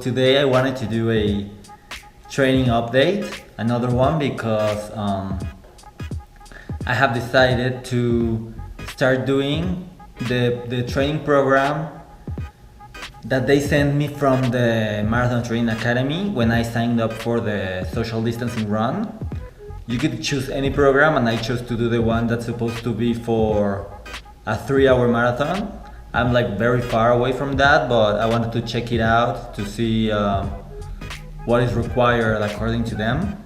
Today I wanted to do a training update, another one, because I have decided to start doing the training program that they sent me from the Marathon Training Academy when I signed up for the social distancing run. You could choose any program, and I chose to do the one that's supposed to be for a 3-hour marathon. I'm like very far away from that, but I wanted to check it out to see what is required according to them.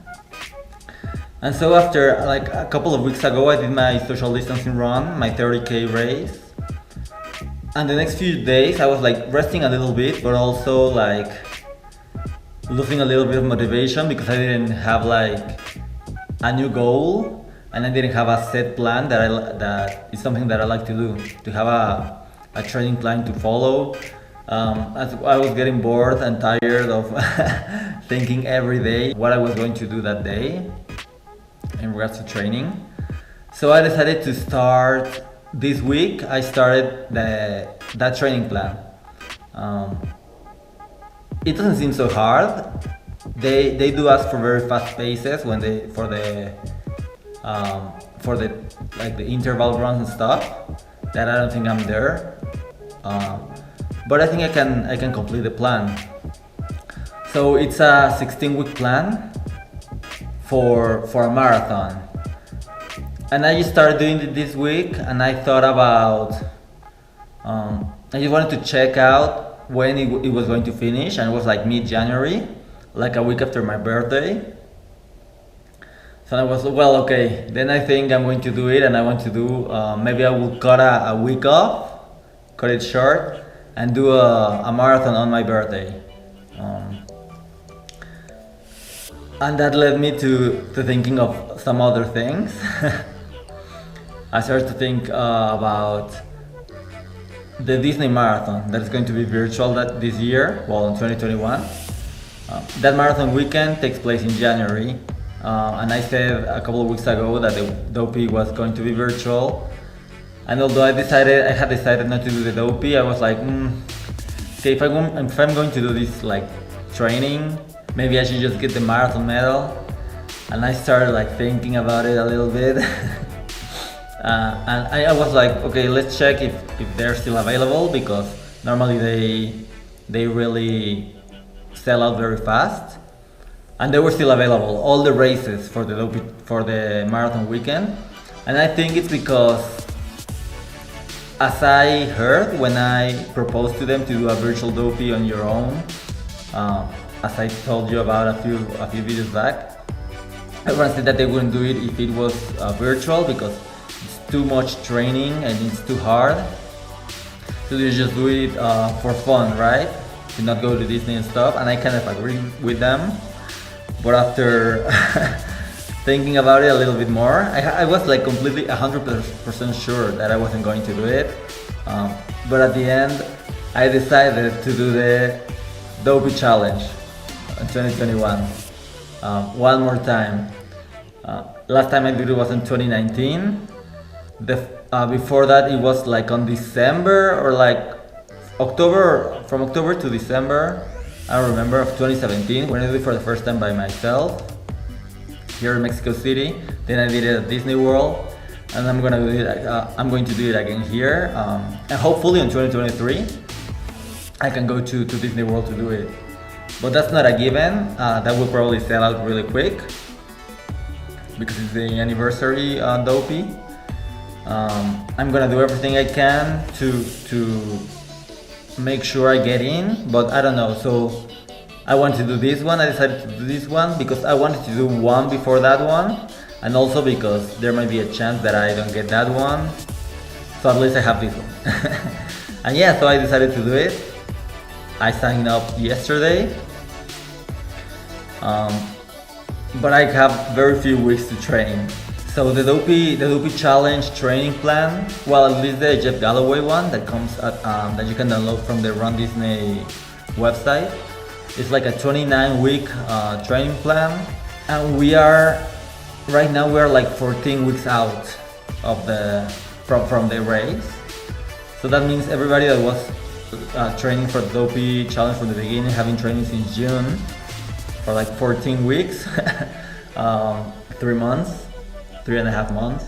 And so after like a couple of weeks ago, I did my social distancing run, my 30K race. And the next few days I was like resting a little bit, but also like losing a little bit of motivation because I didn't have like a new goal, and I didn't have a set plan that is something that I like to do, to have a training plan to follow. As I was getting bored and tired of thinking every day what I was going to do that day in regards to training. So I decided to start this week. I started that training plan. It doesn't seem so hard. They do ask for very fast paces for the like the interval runs and stuff. That I don't think I'm there, but I think I can complete the plan. So it's a 16-week plan for a marathon, and I just started doing it this week. And I thought about I just wanted to check out when it was going to finish, and it was like mid-January, like a week after my birthday. So I was, well, okay, then I think I'm going to do it, and I want to do, maybe I will cut a week off, cut it short, and do a marathon on my birthday. And that led me to thinking of some other things. I started to think about the Disney Marathon that is going to be virtual this year, well, in 2021. That marathon weekend takes place in January. And I said a couple of weeks ago that the Dopey was going to be virtual. And although I had decided not to do the Dopey, I was like, okay, if I'm going to do this like training, maybe I should just get the marathon medal. And I started like thinking about it a little bit. And I was like, okay, let's check if they're still available, because normally they really sell out very fast. And they were still available, all the races for the marathon weekend. And I think it's because, as I heard when I proposed to them to do a virtual Dopey on your own, as I told you about a few videos back, everyone said that they wouldn't do it if it was virtual, because it's too much training and it's too hard. So they just do it for fun, right? To not go to Disney and stuff. And I kind of agree with them. But after thinking about it a little bit more, I was like completely 100% sure that I wasn't going to do it. But at the end, I decided to do the Dopey Challenge in 2021 one more time. Last time I did it was in 2019. Before that, it was like on December or like October, from October to December. I remember, of 2017, when I did it for the first time by myself here in Mexico City. Then I did it at Disney World, and I'm going to do it again here, and hopefully in 2023 I can go to Disney World to do it. But that's not a given. That will probably sell out really quick because it's the anniversary Dopey. I'm gonna do everything I can to make sure I get in, but I don't know. So I want to do this one. I decided to do this one because I wanted to do one before that one, and also because there might be a chance that I don't get that one. So at least I have this one. And yeah, so I decided to do it. I signed up yesterday, but I have very few weeks to train. So the Dopey Challenge training plan, well, at least the Jeff Galloway one that comes that you can download from the Run Disney website, it's like a 29-week training plan, and right now we are like 14 weeks out of from the race. So that means everybody that was training for the Dopey challenge from the beginning, having training since June for like 14 weeks, 3 months, 3.5 months.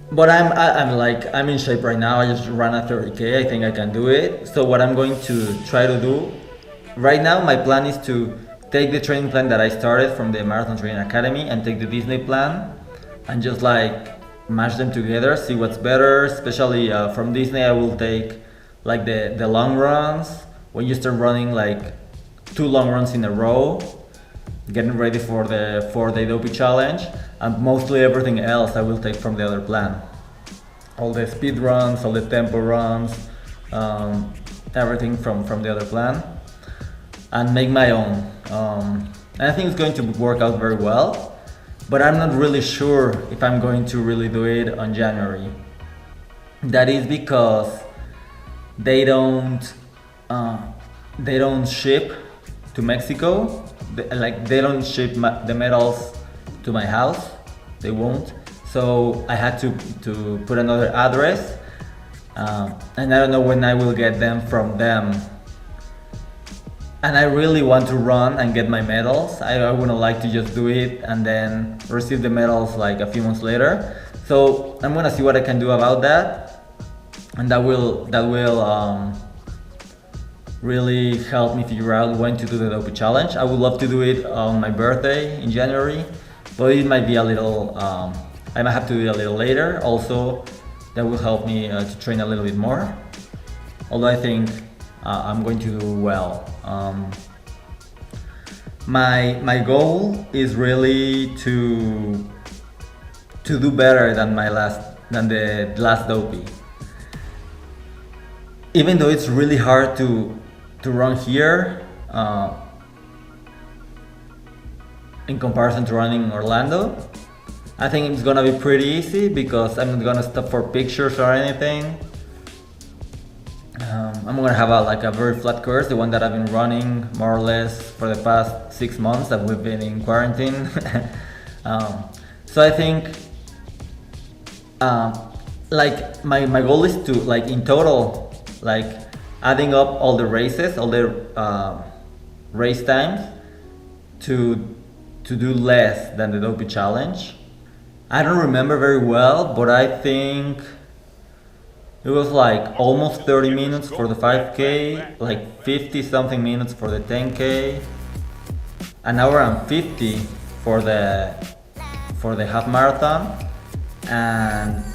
But I'm in shape right now. I just ran a 30K. I think I can do it. So what I'm going to try to do right now, my plan is to take the training plan that I started from the Marathon Training Academy and take the Disney plan and just like mash them together, see what's better. Especially from Disney, I will take like the long runs. When you start running like 2 long runs in a row, getting ready for the 4-day Dopey challenge, and mostly everything else I will take from the other plan. All the speed runs, all the tempo runs, everything from the other plan, and make my own. And I think it's going to work out very well, but I'm not really sure if I'm going to really do it on January. That is because they don't ship to Mexico. They don't ship the medals to my house. They won't. So I had to put another address, and I don't know when I will get them from them. And I really want to run and get my medals. I wouldn't like to just do it and then receive the medals like a few months later. So I'm gonna see what I can do about that, and that will really help me figure out when to do the Dopey challenge. I would love to do it on my birthday in January, but it might be a little, I might have to do it a little later. Also, that will help me to train a little bit more. Although I think I'm going to do well. My goal is really to do better than the last Dopey. Even though it's really hard to run here in comparison to running in Orlando, I think it's gonna be pretty easy because I'm not gonna stop for pictures or anything. I'm gonna have a very flat course, the one that I've been running more or less for the past 6 months that we've been in quarantine. So I think like my goal is to, like, in total, like adding up all the races, all the race times, to do less than the Dopey challenge. I don't remember very well, but I think it was like almost 30 minutes for the 5K, like 50 something minutes for the 10K, an hour and 50 for the half marathon, and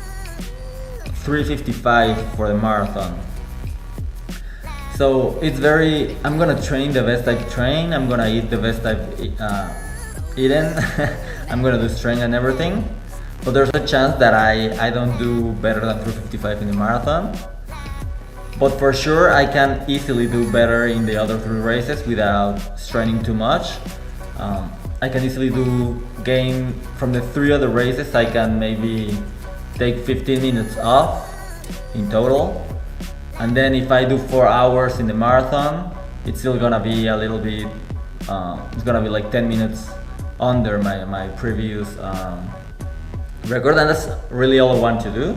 3:55 for the marathon. So it's I'm gonna train the best I've trained, I'm gonna eat the best I've eaten, I'm gonna do strength and everything, but there's a chance that I don't do better than 3:55 in the marathon. But for sure I can easily do better in the other 3 races without straining too much. I can easily gain from the 3 other races. I can maybe take 15 minutes off in total. And then if I do 4 hours in the marathon, it's still gonna be a little bit, it's gonna be like 10 minutes under my previous record, and that's really all I want to do.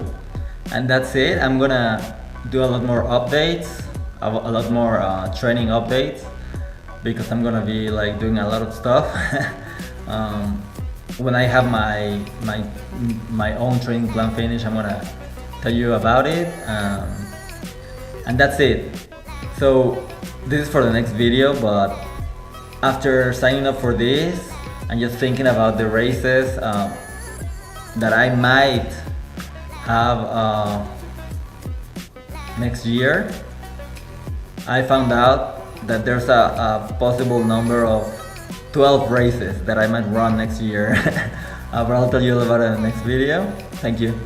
And that's it. I'm gonna do a lot more updates, a lot more training updates, because I'm gonna be like doing a lot of stuff. When I have my own training plan finished, I'm gonna tell you about it. And that's it. So this is for the next video, but after signing up for this and just thinking about the races that I might have next year, I found out that there's a possible number of 12 races that I might run next year. But I'll tell you about it in the next video. Thank you.